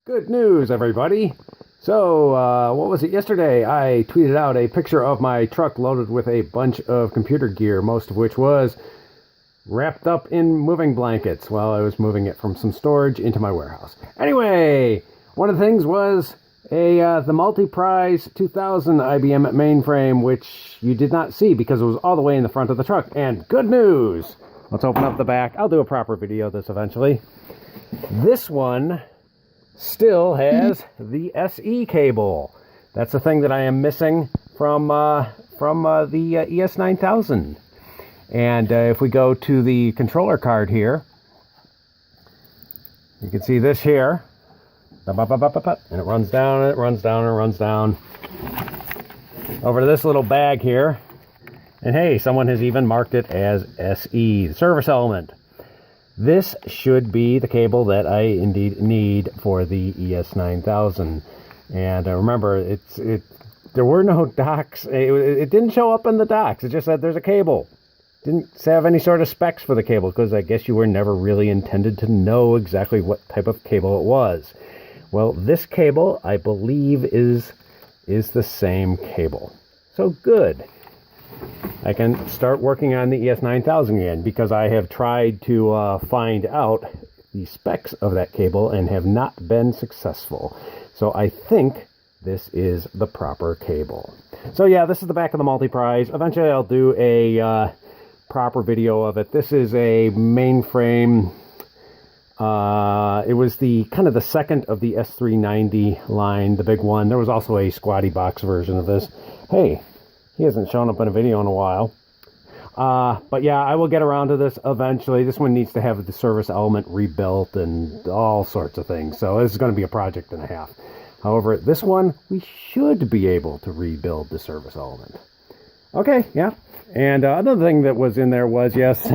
Good news, everybody. So, what was it yesterday? I tweeted out a picture of my truck loaded with a bunch of computer gear, most of which was wrapped up in moving blankets while I was moving it from some storage into my warehouse. Anyway, one of the things was the Multiprise 2000 IBM mainframe, which you did not see because it was all the way in the front of the truck. And good news! Let's open up the back. I'll do a proper video of this eventually. This one still has the SE cable. That's the thing that I am missing from the ES9000. And if we go to the controller card here, you can see this here. And it runs down, and it runs down, and it runs down. Over to this little bag here. And hey, someone has even marked it as SE, the service element. This should be the cable that I indeed need for the ES9000. And remember, there were no docks. It didn't show up in the docks. It just said there's a cable. Didn't have any sort of specs for the cable because I guess you were never really intended to know exactly what type of cable it was. Well, this cable, I believe, is the same cable. So good. I can start working on the ES9000 again because I have tried to find out the specs of that cable and have not been successful. So I think this is the proper cable. So yeah, this is the back of the Multiprise. Eventually I'll do a proper video of it. This is a mainframe. It was the kind of the second of the S390 line, the big one. There was also a squatty box version of this. Hey, he hasn't shown up in a video in a while. But yeah, I will get around to this eventually. This one needs to have the service element rebuilt and all sorts of things. So this is going to be a project and a half. However, this one, we should be able to rebuild the service element. Okay, yeah. And another thing that was in there was, yes,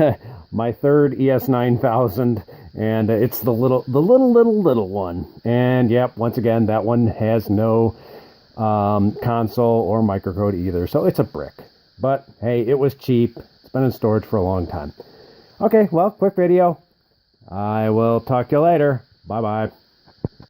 my third ES9000. And it's the little one. And yep, once again, that one has no console or microcode either, so it's a brick. But hey, it was cheap. It's been in storage for a long time. Okay, well, quick video. I will talk to you later. Bye bye.